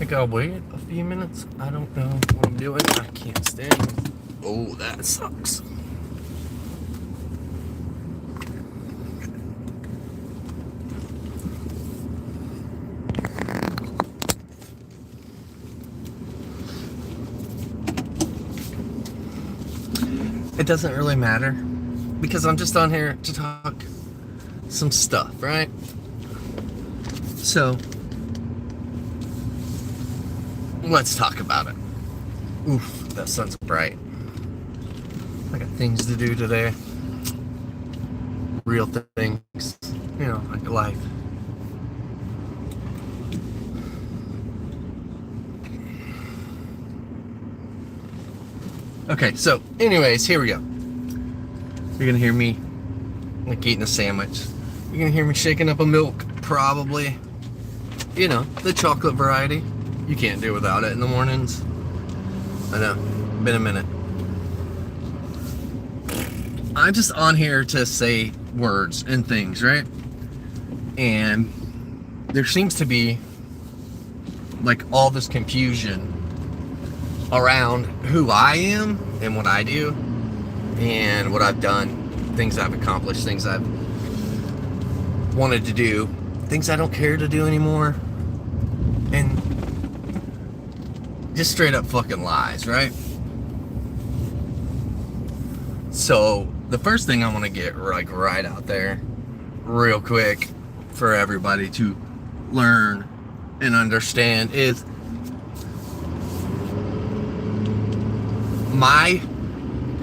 think I'll wait a few minutes. I don't know what I'm doing. I can't stand. Oh, that sucks. It doesn't really matter because I'm just on here to talk some stuff, right? So let's talk about it. Oof, that sun's bright. I got things to do today. Real things, you know, like life. Okay, so anyways, here we go. You're gonna hear me like eating a sandwich. You're gonna hear me shaking up a milk, probably. You know, the chocolate variety. You can't do without it in the mornings. I know, been a minute. I'm just on here to say words and things, right? And there seems to be like all this confusion around who I am and what I do and what I've done, things I've accomplished, things I've wanted to do, things I don't care to do anymore, and just straight up fucking lies, right? So the first thing I want to get like right out there real quick for everybody to learn and understand is my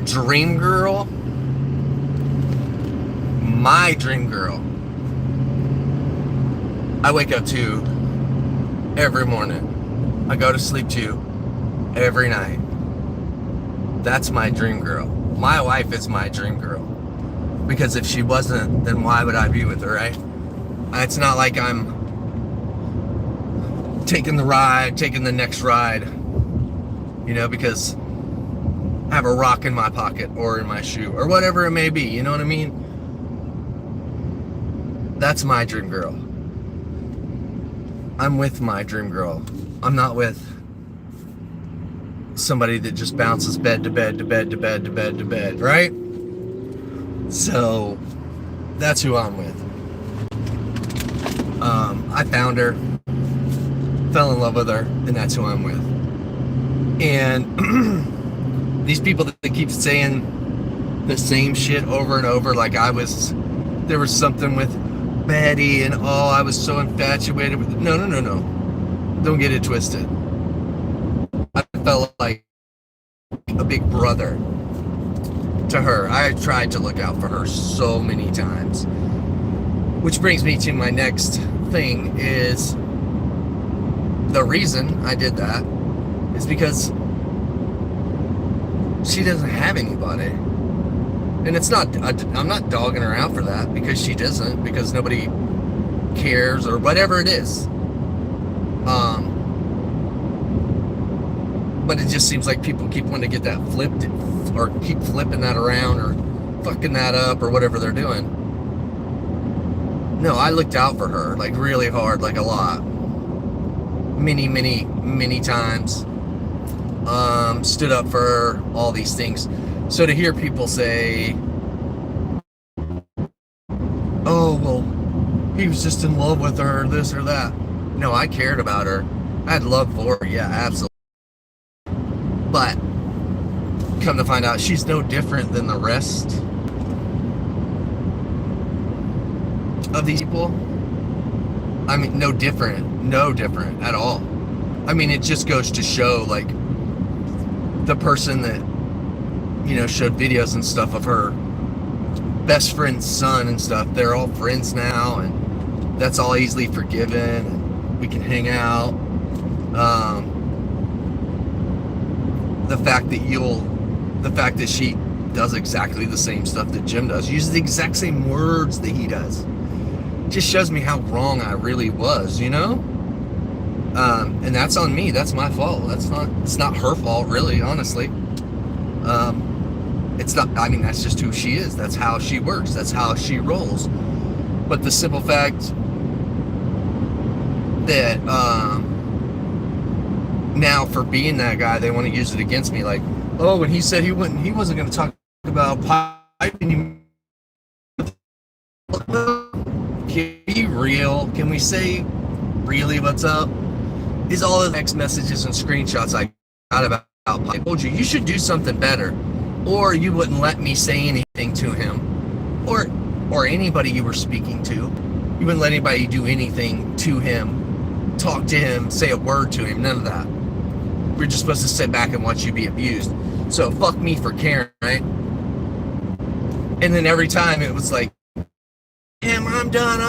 dream girl, I wake up to every morning. I go to sleep to every night. That's my dream girl. My wife is my dream girl. Because if she wasn't, then why would I be with her, right? It's not like I'm taking the next ride, you know, because I have a rock in my pocket or in my shoe or whatever it may be, you know what I mean? That's my dream girl. I'm with my dream girl. I'm not with somebody that just bounces bed to bed to bed to bed to bed to bed, right? So that's who I'm with. I found her, fell in love with her, and that's who I'm with. And these people that keep saying the same shit over and over, like there was something with Betty and I was so infatuated with. No. Don't get it twisted. I felt like a big brother to her. I tried to look out for her so many times. Which brings me to my next thing is the reason I did that is because she doesn't have anybody. And it's not, I'm not dogging her out for that because she doesn't, because nobody cares or whatever it is. But it just seems like people keep wanting to get that flipped or keep flipping that around or fucking that up or whatever they're doing. No, I looked out for her like really hard, like a lot. Many times. Stood up for her, all these things. So to hear people say, oh, well, he was just in love with her, this or that. No, I cared about her. I had love for her, yeah, absolutely. But come to find out, she's no different than the rest of these people. I mean, no different at all. I mean, it just goes to show, like, the person that, you know, showed videos and stuff of her best friend's son and stuff, they're all friends now, and that's all easily forgiven, and we can hang out. The fact that she does exactly the same stuff that Jim does, uses the exact same words that he does, just shows me how wrong I really was, you know? And that's on me. That's my fault. It's not her fault, really, honestly. It's not, I mean, that's just who she is. That's how she works. That's how she rolls. But the simple fact that Now, for being that guy, they want to use it against me. Like, oh, when he said he wasn't going to talk about piping. Can we be real? Can we say really what's up? Is all the text messages and screenshots I got about I told you should do something better, or you wouldn't let me say anything to him, or anybody you were speaking to. You wouldn't let anybody do anything to him, talk to him, say a word to him. None of that. We're just supposed to sit back and watch you be abused. So fuck me for caring, right? And then every time it was like, damn, I'm done.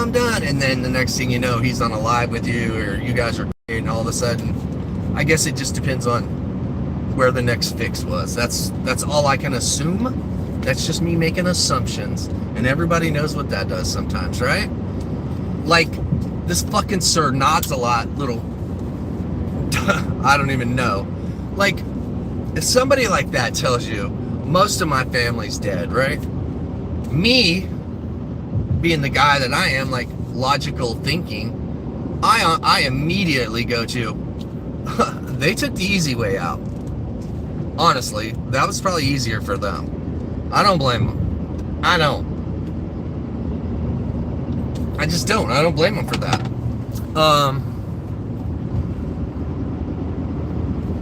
And then the next thing you know, he's on a live with you, or you guys are, and all of a sudden, I guess it just depends on where the next fix was. That's all I can assume. That's just me making assumptions, and everybody knows what that does sometimes, right? Like this fucking 𝕱𝖚𝖇𝖑𝖊 little, I don't even know. Like, if somebody like that tells you most of my family's dead, right? Me being the guy that I am, like logical thinking, I immediately go to they took the easy way out. Honestly, that was probably easier for them. I don't blame them. I just don't. I don't blame them for that.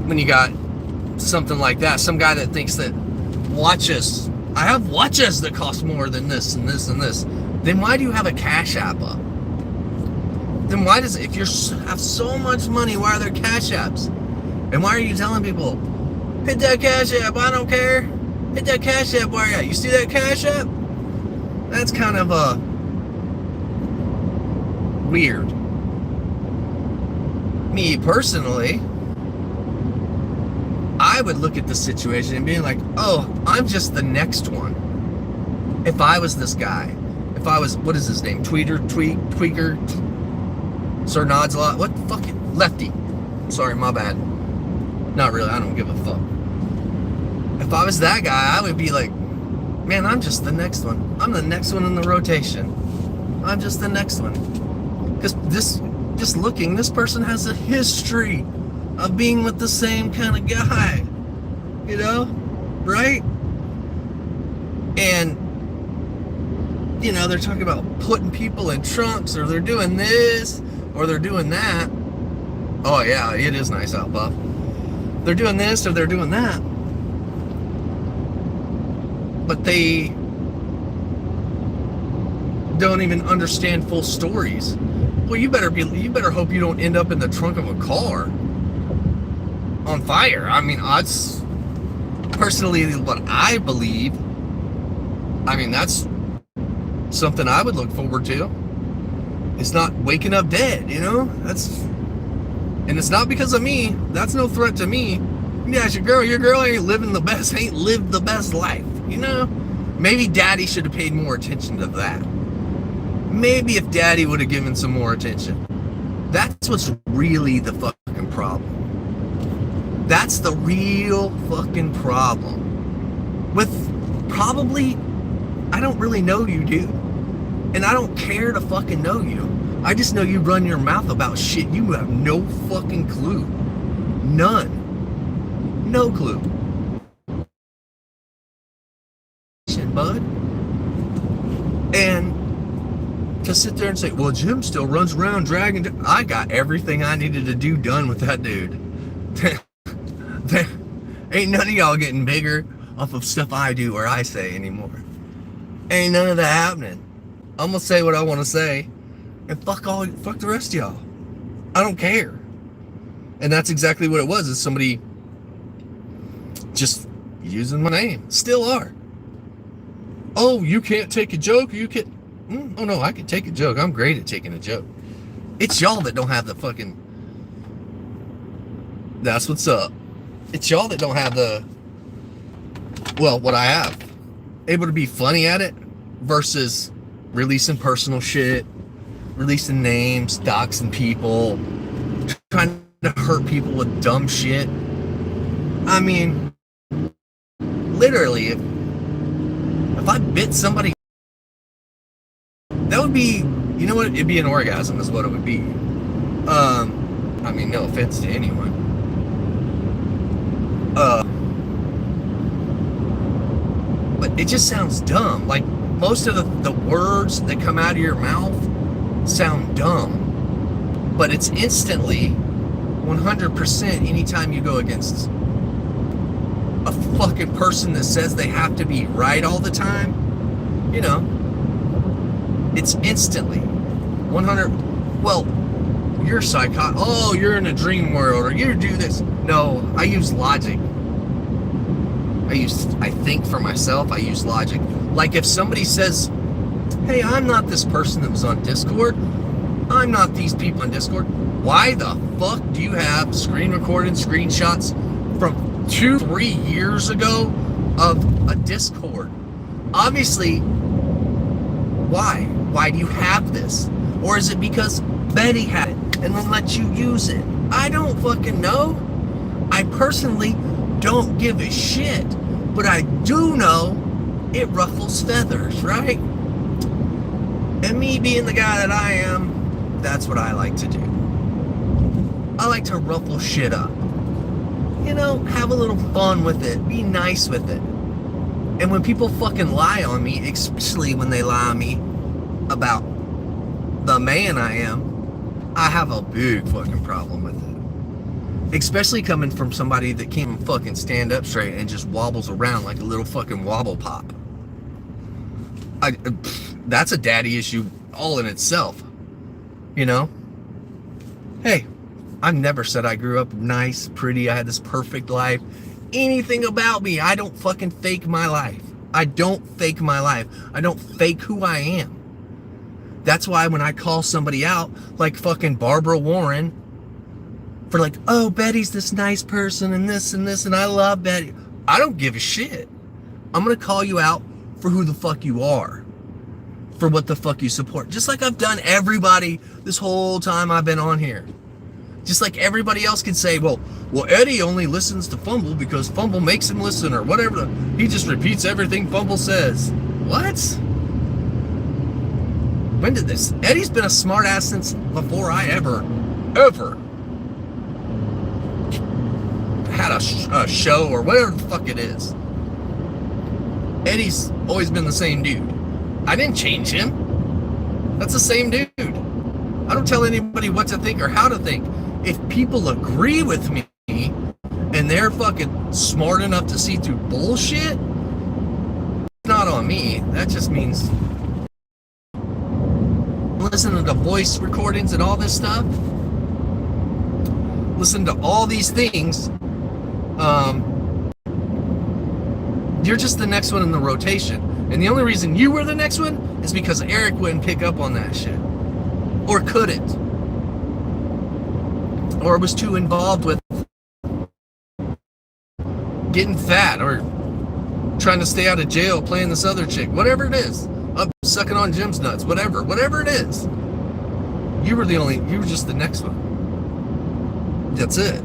When you got something like that, some guy that thinks that watches, I have watches that cost more than this and this and this, then why do you have a Cash App up? Then why does, if you have so much money, why are there Cash Apps? And why are you telling people, hit that Cash App, I don't care. Hit that Cash App, where you at? You see that Cash App? That's kind of weird. Me personally, I would look at the situation and be like, oh, I'm just the next one. If I was this guy, if I was, what is his name? 𝕱𝖚𝖇𝖑𝖊, 𝕱𝖚𝖇𝖑𝖊, what fucking lefty? Sorry, my bad. Not really, I don't give a fuck. If I was that guy, I would be like, man, I'm just the next one. I'm the next one in the rotation. I'm just the next one. Because just looking, this person has a history of being with the same kind of guy. You know? Right? And, you know, they're talking about putting people in trunks, or they're doing this, or they're doing that. Oh yeah, it is nice out, Buff. They're doing this, or they're doing that. But they don't even understand full stories. Well, you better hope you don't end up in the trunk of a car on fire. I mean, that's personally what I believe. I mean, that's something I would look forward to. It's not waking up dead, you know? And it's not because of me. That's no threat to me. Yeah, your girl ain't lived the best life, you know? Maybe daddy should have paid more attention to that. Maybe if daddy would have given some more attention. That's what's really the fucking problem. That's the real fucking problem. With probably, I don't really know you, dude. And I don't care to fucking know you. I just know you run your mouth about shit you have no fucking clue. None. No clue. Shit, bud. And to sit there and say, well, Jim still runs around dragging. I got everything I needed to do done with that dude. Ain't none of y'all getting bigger off of stuff I do or I say anymore. Ain't none of that happening. I'm gonna say what I want to say, and fuck the rest of y'all. I don't care. And that's exactly what it was. Is somebody just using my name. Still are. Oh, you can't take a joke. You can. Oh no, I can take a joke. I'm great at taking a joke. It's y'all that don't have the fucking. That's what's up. It's y'all that don't have the. Well, what I have. Able to be funny at it versus releasing personal shit, releasing names, doxing people, trying to hurt people with dumb shit. I mean, literally, if I bit somebody, that would be, you know what? It'd be an orgasm is what it would be. I mean, no offense to anyone. But it just sounds dumb. Like, most of the words that come out of your mouth sound dumb. But it's instantly 100% anytime you go against a fucking person that says they have to be right all the time, you know, it's instantly 100. Well, you're psychotic. Oh, you're in a dream world, or you do this. No, I use logic. I think for myself, I use logic. Like, if somebody says, hey, I'm not this person that was on Discord, I'm not these people on Discord, why the fuck do you have screen recorded screenshots from 2-3 years ago of a Discord? Obviously, why? Why do you have this? Or is it because Betty had it and then let you use it? I don't fucking know. I personally don't give a shit, but I do know it ruffles feathers, right? And me being the guy that I am, that's what I like to do. I like to ruffle shit up. You know, have a little fun with it. Be nice with it. And when people fucking lie on me, especially when they lie on me about the man I am, I have a big fucking problem with it. Especially coming from somebody that can't even fucking stand up straight and just wobbles around like a little fucking wobble pop. That's a daddy issue all in itself. You know? Hey, I've never said I grew up nice, pretty, I had this perfect life. Anything about me, I don't fucking fake my life. I don't fake my life. I don't fake who I am. That's why when I call somebody out, like fucking Barbara Warren, for like, oh, Betty's this nice person and this, and I love Betty. I don't give a shit. I'm gonna call you out for who the fuck you are. For what the fuck you support. Just like I've done everybody this whole time I've been on here. Just like everybody else can say, well, Eddie only listens to Fumble because Fumble makes him listen, or whatever. He just repeats everything Fumble says. What? When did this? Eddie's been a smartass since before I ever had a show or whatever the fuck it is. Eddie's always been the same dude. I didn't change him. That's the same dude. I don't tell anybody what to think or how to think. If people agree with me and they're fucking smart enough to see through bullshit, it's not on me. That just means listening to voice recordings and all this stuff. Listen to all these things. You're just the next one in the rotation. And the only reason you were the next one is because Eric wouldn't pick up on that shit. Or couldn't. Or was too involved with getting fat, or trying to stay out of jail playing this other chick. Whatever it is. Up sucking on Jim's nuts. Whatever it is. You were just the next one. That's it.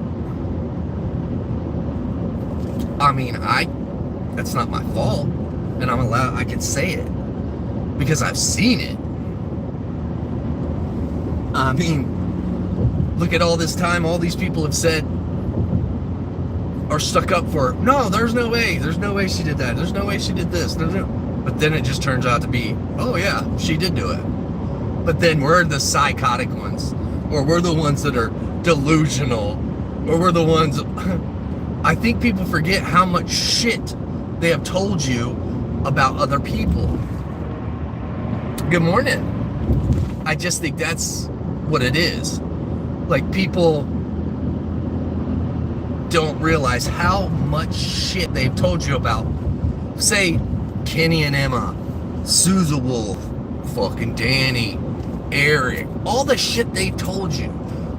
I mean, that's not my fault. And I can say it. Because I've seen it. I mean, look at all this time all these people have said are stuck up for, no, there's no way she did that, there's no way she did this, but then it just turns out to be, oh yeah, she did do it. But then we're the psychotic ones, or we're the ones that are delusional, or we're the ones, I think people forget how much shit they have told you about other people. Good morning. I just think that's what it is. Like, people don't realize how much shit they've told you about. Say, Kenny and Emma, Sue the Wolf, fucking Danny, Eric, all the shit they've told you.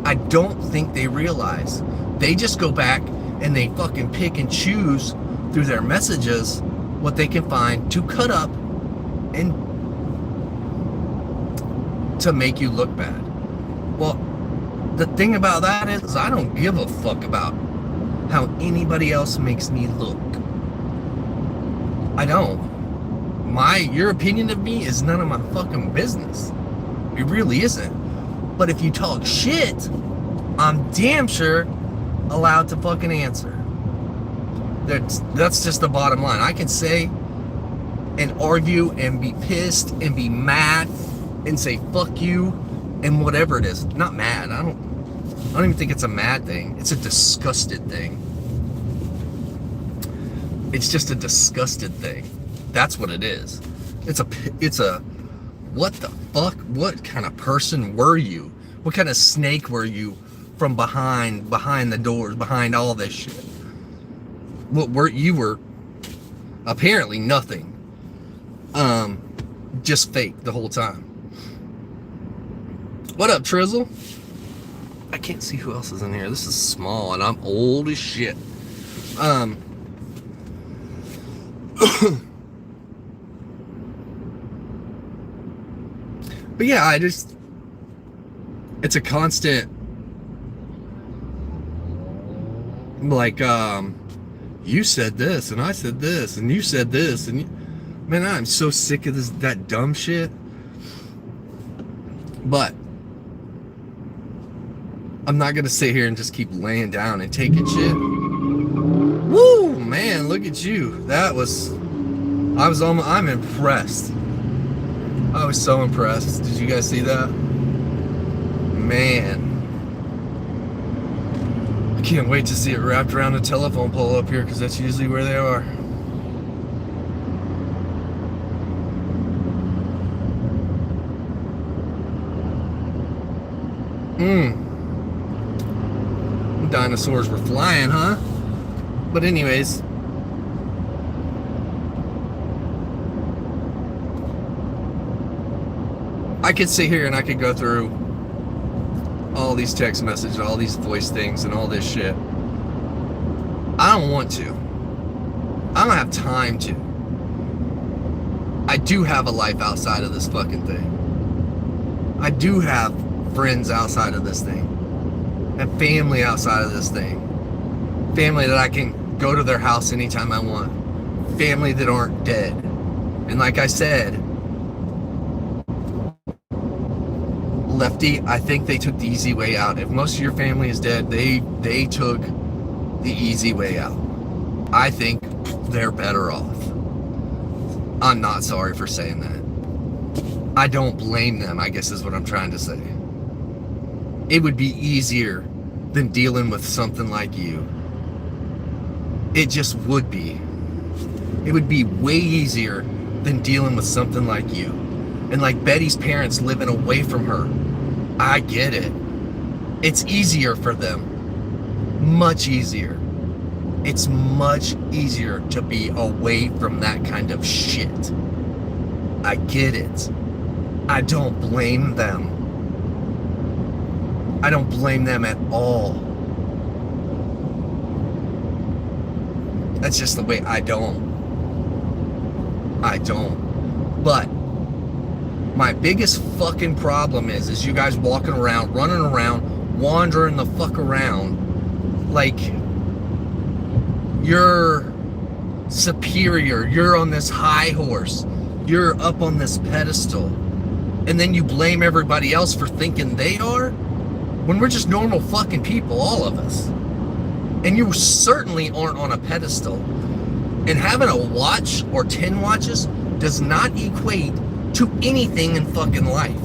I don't think they realize. They just go back and they fucking pick and choose through their messages what they can find to cut up and to make you look bad. Well, the thing about that is I don't give a fuck about how anybody else makes me look. I don't. Your opinion of me is none of my fucking business. It really isn't. But if you talk shit, I'm damn sure allowed to fucking answer. That's just the bottom line. I can say and argue and be pissed and be mad and say fuck you and whatever it is. Not mad. I don't even think it's a mad thing. It's a disgusted thing. It's just a disgusted thing. That's what it is. It's a what the fuck? What kind of person were you? What kind of snake were you from behind the doors, behind all this shit? You were apparently nothing. Just fake the whole time. What up, Trizzle? I can't see who else is in here. This is small and I'm old as shit. But yeah, it's a constant, like, you said this and I said this and you said this and man, I'm so sick of that dumb shit. But I'm not gonna sit here and just keep laying down and taking shit. Woo, man, look at you. I'm impressed. I was so impressed. Did you guys see that? Man. I can't wait to see it wrapped around a telephone pole up here because that's usually where they are. Dinosaurs were flying, huh? But anyways, I could sit here and I could go through all these text messages, all these voice things and all this shit. I don't want to. I don't have time to. I do have a life outside of this fucking thing. I do have friends outside of this thing. I have family outside of this thing. Family that I can go to their house anytime I want. Family that aren't dead. And like I said, Lefty, I think they took the easy way out. If most of your family is dead, they took the easy way out. I think they're better off. I'm not sorry for saying that. I don't blame them, I guess is what I'm trying to say. It would be easier than dealing with something like you. It just would be. It would be way easier than dealing with something like you. And like Betty's parents living away from her. I get it. It's easier for them. Much easier. It's much easier to be away from that kind of shit. I get it. I don't blame them. I don't blame them at all. That's just the way I don't. But my biggest fucking problem is you guys walking around, running around, wandering the fuck around like you're superior. You're on this high horse. You're up on this pedestal. And then you blame everybody else for thinking they are? When we're just normal fucking people, all of us. And you certainly aren't on a pedestal. And having a watch or 10 watches does not equate to anything in fucking life.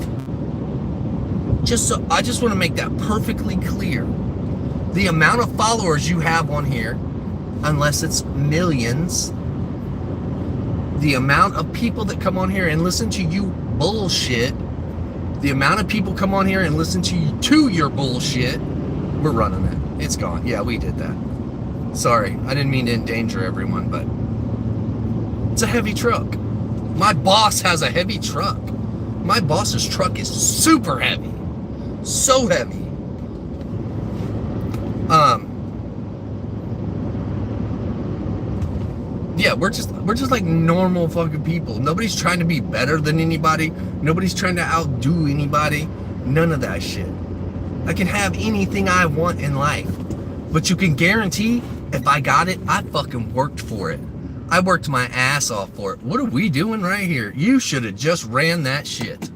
I just want to make that perfectly clear. The amount of followers you have on here, unless it's millions, the amount of people that come on here and listen to you bullshit, the amount of people come on here and listen to your bullshit, we're running it. It's gone. Yeah, we did that. Sorry, I didn't mean to endanger everyone, but it's a heavy truck. My boss has a heavy truck. My boss's truck is super heavy. So heavy. Yeah, we're just like normal fucking people. Nobody's trying to be better than anybody. Nobody's trying to outdo anybody. None of that shit. I can have anything I want in life. But you can guarantee if I got it, I fucking worked for it. I worked my ass off for it. What are we doing right here? You should have just ran that shit.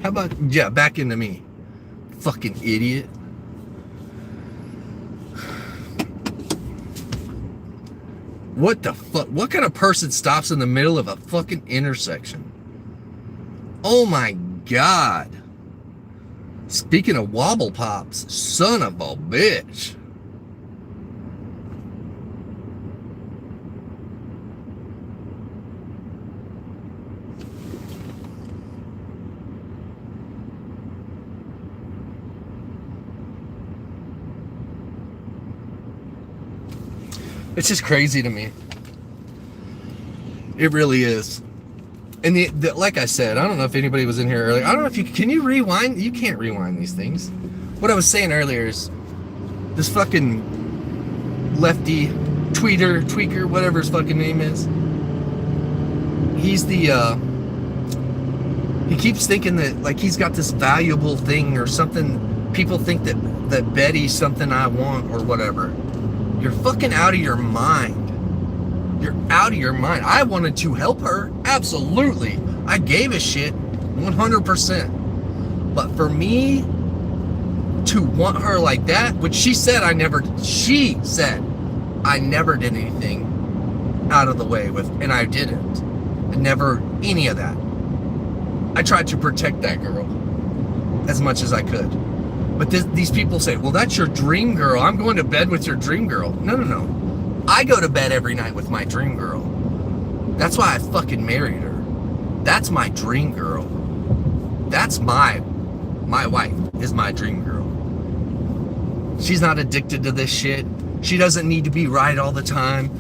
How about, yeah, back into me. Fucking idiot. What the fuck? What kind of person stops in the middle of a fucking intersection? Oh my God. Speaking of wobble pops, son of a bitch. It's just crazy to me. It really is. And like I said, I don't know if anybody was in here earlier. I don't know if can you rewind? You can't rewind these things. What I was saying earlier is this fucking lefty tweaker, whatever his fucking name is. He's the, he keeps thinking that like he's got this valuable thing or something. People think that Betty's something I want or whatever. You're fucking out of your mind. You're out of your mind. I wanted to help her. Absolutely. I gave a shit 100%. But for me to want her like that, which she said I never did anything out of the way with, and I didn't. And never any of that. I tried to protect that girl as much as I could. But these people say, well, that's your dream girl. I'm going to bed with your dream girl. No. I go to bed every night with my dream girl. That's why I fucking married her. That's my dream girl. That's my wife is my dream girl. She's not addicted to this shit. She doesn't need to be right all the time.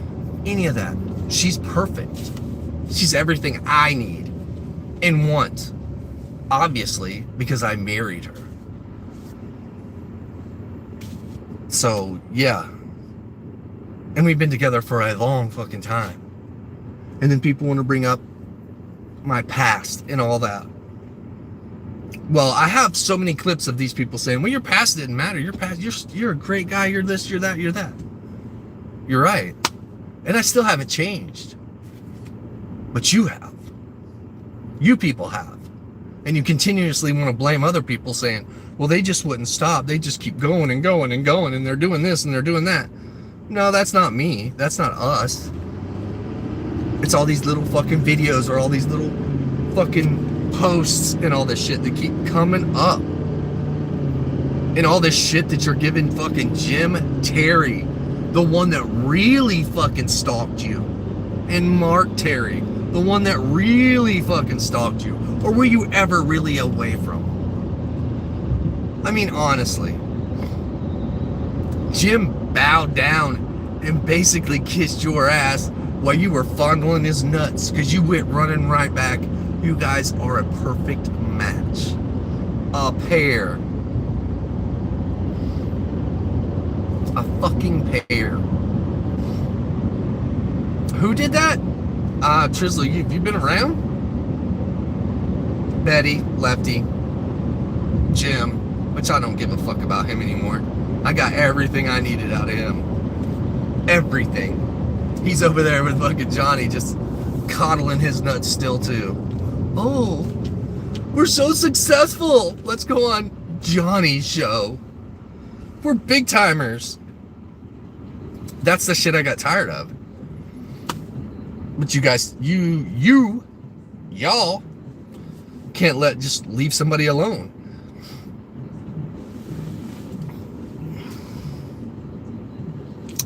Any of that. She's perfect. She's everything I need and want. Obviously, because I married her. So, yeah. And we've been together for a long fucking time. And then people want to bring up my past and all that. Well, I have so many clips of these people saying, well, your past didn't matter. Your past, you're a great guy. You're this, you're that, you're that. You're right. And I still haven't changed. But you have. You people have. And you continuously want to blame other people saying, well, they just wouldn't stop. They just keep going and going and going, and they're doing this and they're doing that. No, that's not me. That's not us. It's all these little fucking videos or all these little fucking posts and all this shit that keep coming up. And all this shit that you're giving fucking Jim Terry, the one that really fucking stalked you, and Mark Terry, the one that really fucking stalked you. Or were you ever really away from him? I mean, honestly, Jim bowed down and basically kissed your ass while you were fondling his nuts because you went running right back. You guys are a perfect match. A pair. A fucking pair. Who did that? Trizzle, you been around? Betty, Lefty, Jim, which I don't give a fuck about him anymore. I got everything I needed out of him. Everything. He's over there with fucking Johnny just coddling his nuts still too. Oh, we're so successful. Let's go on Johnny's show. We're big timers. That's the shit I got tired of. But you guys, y'all can't just leave somebody alone.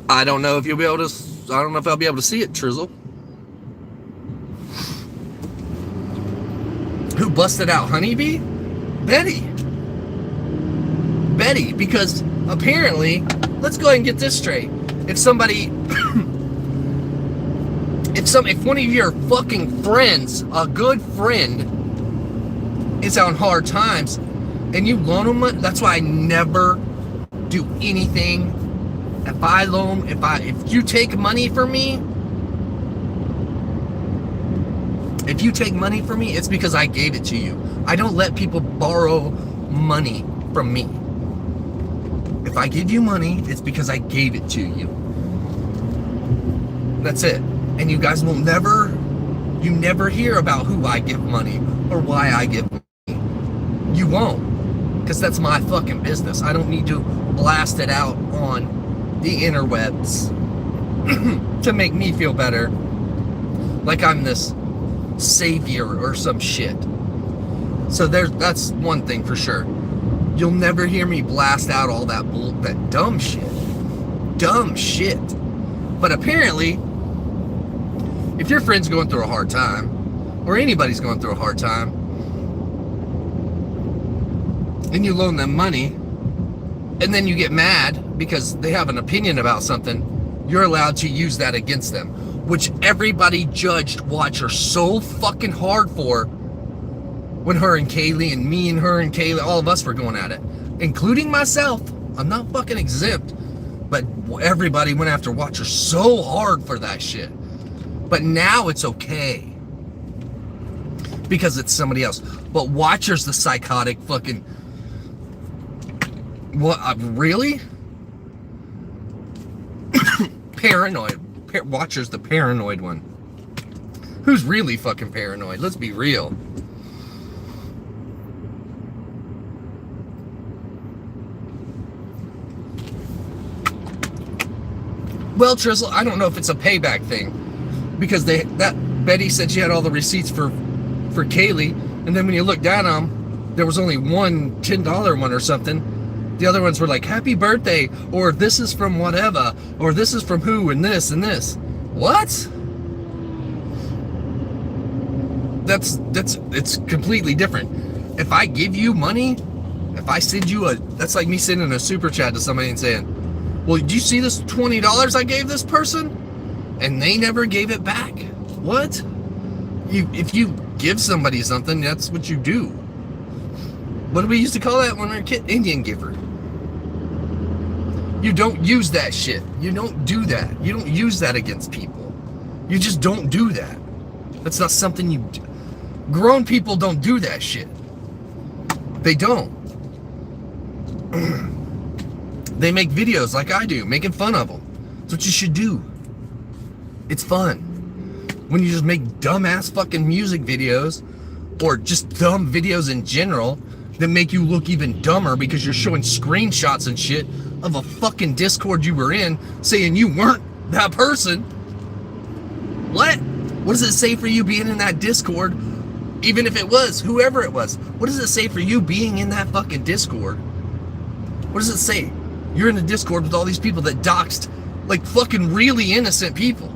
I don't know if I'll be able to see it, Trizzle. Who busted out Honeybee? Betty, because apparently, let's go ahead and get this straight. If somebody, if one of your fucking friends, a good friend, is on hard times, and you loan them money, that's why I never do anything. If you take money from me, it's because I gave it to you. I don't let people borrow money from me. If I give you money, it's because I gave it to you. That's it. And you guys will never hear about who I give money or why I give money. You won't. Because that's my fucking business. I don't need to blast it out on the interwebs. to make me feel better, like I'm this savior or some shit. So that's one thing for sure. You'll never hear me blast out all that dumb shit. But apparently, if your friend's going through a hard time, or anybody's going through a hard time, and you loan them money, and then you get mad because they have an opinion about something, you're allowed to use that against them, which everybody judged Watcher so fucking hard for when her and Kaylee and me and her and Kaylee, all of us were going at it, including myself. I'm not fucking exempt, but everybody went after Watcher so hard for that shit. But now it's okay because it's somebody else. But Watcher's the psychotic fucking... What? Really? Paranoid. Watcher's the paranoid one. Who's really fucking paranoid? Let's be real. Well, Trizzle, I don't know if it's a payback thing, because Betty said she had all the receipts for Kaylee, and then when you look down on them, there was only one $10 one or something. The other ones were like, happy birthday, or this is from whatever, or this is from who, and this and this. What? It's completely different. If I give you money, if I send you that's like me sending a super chat to somebody and saying, well, did you see this $20 I gave this person? And they never gave it back. What? If you give somebody something, that's what you do. What do we used to call that when we were a kid? Indian giver. You don't use that shit. You don't do that. You don't use that against people. You just don't do that. That's not something you do. Grown people don't do that shit. They don't. They make videos like I do, making fun of them. That's what you should do. It's fun. When you just make dumbass fucking music videos, or just dumb videos in general, that make you look even dumber because you're showing screenshots and shit of a fucking Discord you were in, saying you weren't that person. What? What does it say for you being in that Discord? Even if it was, whoever it was. What does it say for you being in that fucking Discord? What does it say? You're in a Discord with all these people that doxed, like, fucking really innocent people.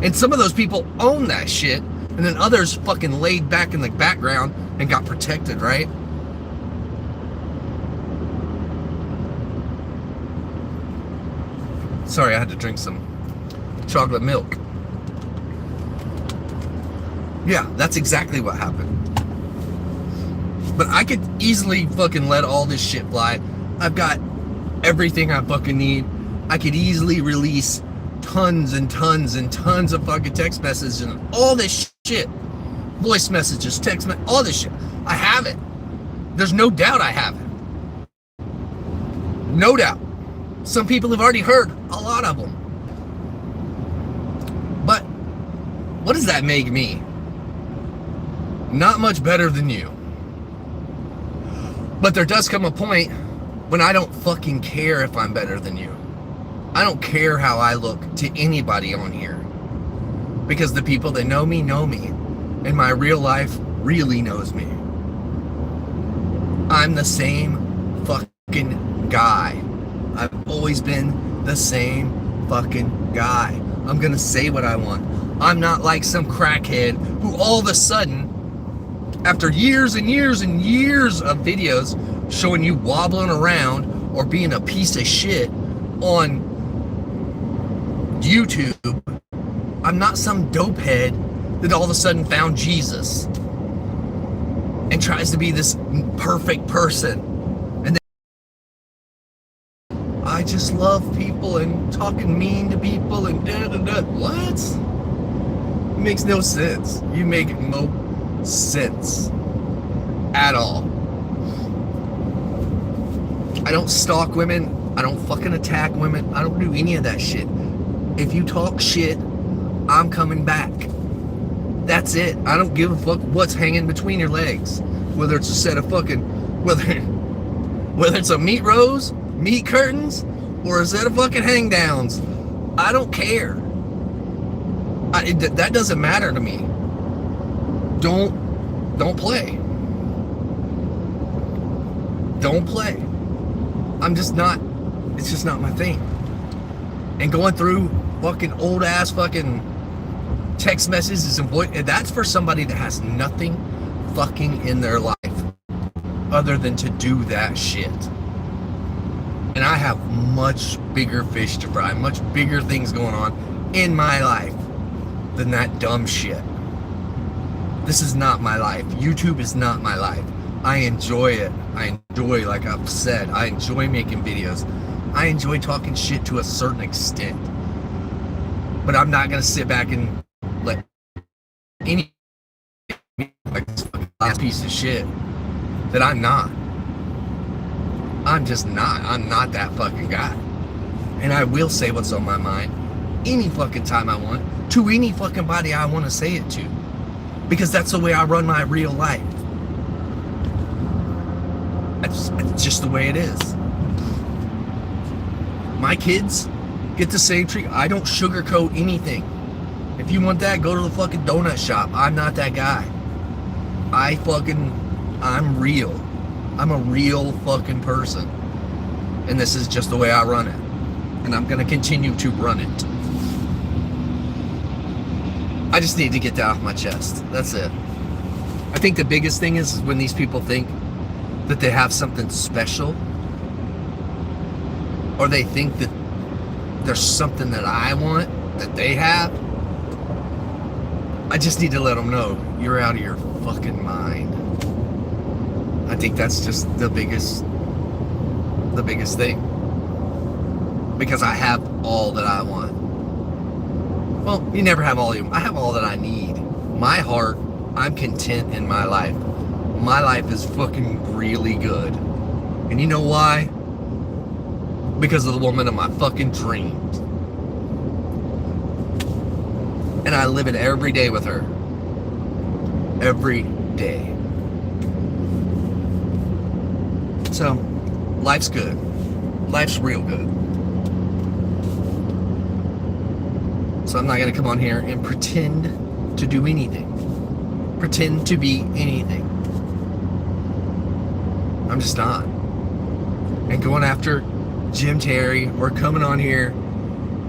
And some of those people own that shit, and then others fucking laid back in the background and got protected, right? Sorry, I had to drink some chocolate milk. Yeah, that's exactly what happened. But I could easily fucking let all this shit fly. I've got everything I fucking need. I could easily release tons and tons and tons of fucking text messages and all this shit. Voice messages, text messages, all this shit. I have it. There's no doubt I have it. No doubt. Some people have already heard a lot of them. But what does that make me? Not much better than you. But there does come a point when I don't fucking care if I'm better than you. I don't care how I look to anybody on here. Because the people that know me, and my real life really knows me. I'm the same fucking guy. I've always been the same fucking guy. I'm gonna say what I want. I'm not like some crackhead who all of a sudden, after years and years and years of videos showing you wobbling around or being a piece of shit on YouTube, I'm not some dopehead that all of a sudden found Jesus and tries to be this perfect person. And then I just love people and talking mean to people and da-da-da. What? It makes no sense. You make no sense at all. I don't stalk women. I don't fucking attack women. I don't do any of that shit. If you talk shit, I'm coming back. That's it. I don't give a fuck what's hanging between your legs. Whether it's a set of fucking, whether it's a meat rose, meat curtains, or a set of fucking hang downs. I don't care. That doesn't matter to me. Don't play. Don't play. I'm just not, it's just not my thing. And going through fucking old ass fucking text messages and voice, that's for somebody that has nothing fucking in their life other than to do that shit. And I have much bigger fish to fry, much bigger things going on in my life than that dumb shit. This is not my life. YouTube is not my life. I enjoy it. I enjoy, like I've said, I enjoy making videos. I enjoy talking shit to a certain extent. But I'm not gonna sit back and let any like this fucking last piece of shit that I'm not. I'm just not. I'm not that fucking guy. And I will say what's on my mind any fucking time I want to any fucking body I want to say it to. Because that's the way I run my real life. It's just the way it is. My kids get the same treat. I don't sugarcoat anything. If you want that, go to the fucking donut shop. I'm not that guy. I'm real. I'm a real fucking person. And this is just the way I run it. And I'm gonna continue to run it. I just need to get that off my chest. That's it. I think the biggest thing is when these people think that they have something special, or they think that there's something that I want that they have. I just need to let them know you're out of your fucking mind. I think that's just the biggest thing. Because I have all that I want. Well, you never have all you want. I have all that I need. My heart, I'm content in my life. My life is fucking really good. And you know why? Because of the woman of my fucking dreams. And I live it every day with her. Every day. So, life's good. Life's real good. So I'm not going to come on here and pretend to do anything. Pretend to be anything. I'm just not. And going after Jim Terry or coming on here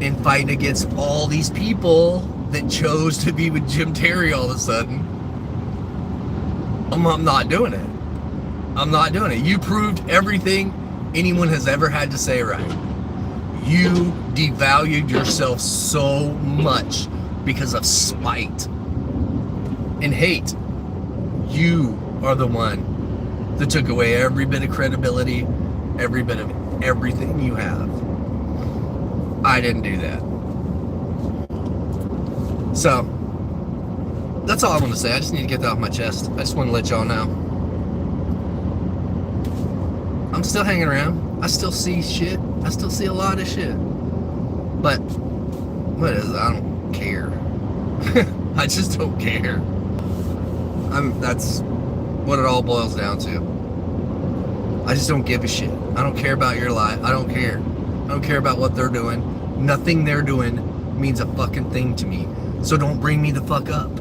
and fighting against all these people that chose to be with Jim Terry all of a sudden, I'm not doing it. I'm not doing it. You proved everything anyone has ever had to say right. You devalued yourself so much because of spite and hate. You are the one that took away every bit of credibility, every bit of everything you have. I didn't do that. So, that's all I want to say. I just need to get that off my chest. I just want to let y'all know. I'm still hanging around. I still see shit. I still see a lot of shit. But, what is it? I don't care. I just don't care. That's what it all boils down to. I just don't give a shit. I don't care about your life. I don't care. I don't care about what they're doing. Nothing they're doing means a fucking thing to me. So don't bring me the fuck up.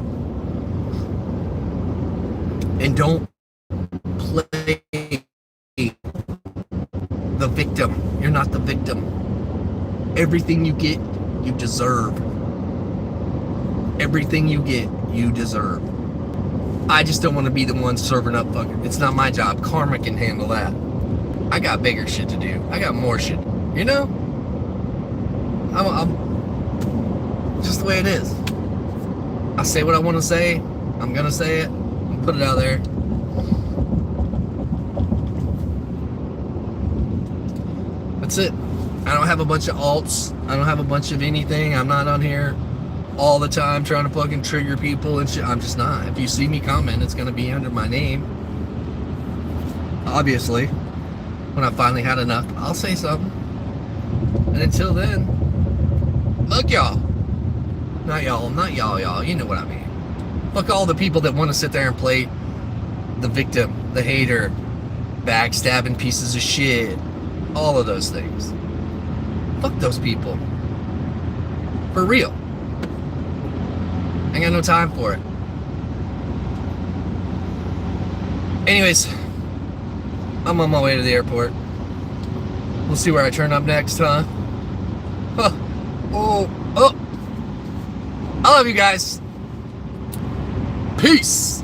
And don't play the victim. You're not the victim. Everything you get, you deserve. Everything you get, you deserve. I just don't want to be the one serving up fucking. It's not my job. Karma can handle that. I got bigger shit to do. I got more shit. You know? I'm just the way it is. I say what I want to say. I'm gonna say it. And put it out there. That's it. I don't have a bunch of alts. I don't have a bunch of anything. I'm not on here all the time trying to fucking trigger people and shit. I'm just not. If you see me comment, it's gonna be under my name. Obviously. When I finally had enough, I'll say something. And until then, fuck y'all. Not y'all. You know what I mean. Fuck all the people that want to sit there and play the victim, the hater, backstabbing pieces of shit. All of those things. Fuck those people. For real. I ain't got no time for it. Anyways, I'm on my way to the airport. We'll see where I turn up next, huh? Oh. I love you guys. Peace.